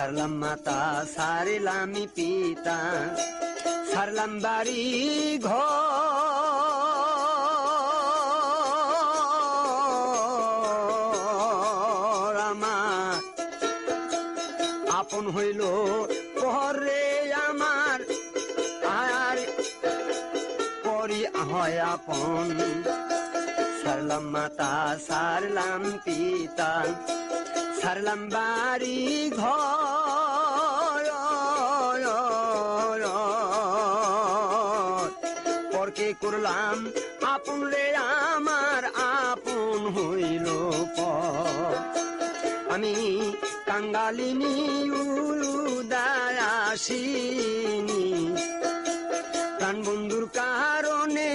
সারলাম মাতা সারিলাম পিতা, সারলাম বাড়ি ঘর আমার, আপন হইল পরে আমার আর পরি হয় আপন। সারলাম মাতা সারলাম পিতা, সারলাম বাড়ি ঘর, পরকে করলাম আপন রে আমার আপন হইল পর। আমি কাঙ্গালিনী উদাসিনী প্রাণ বন্ধুর কারণে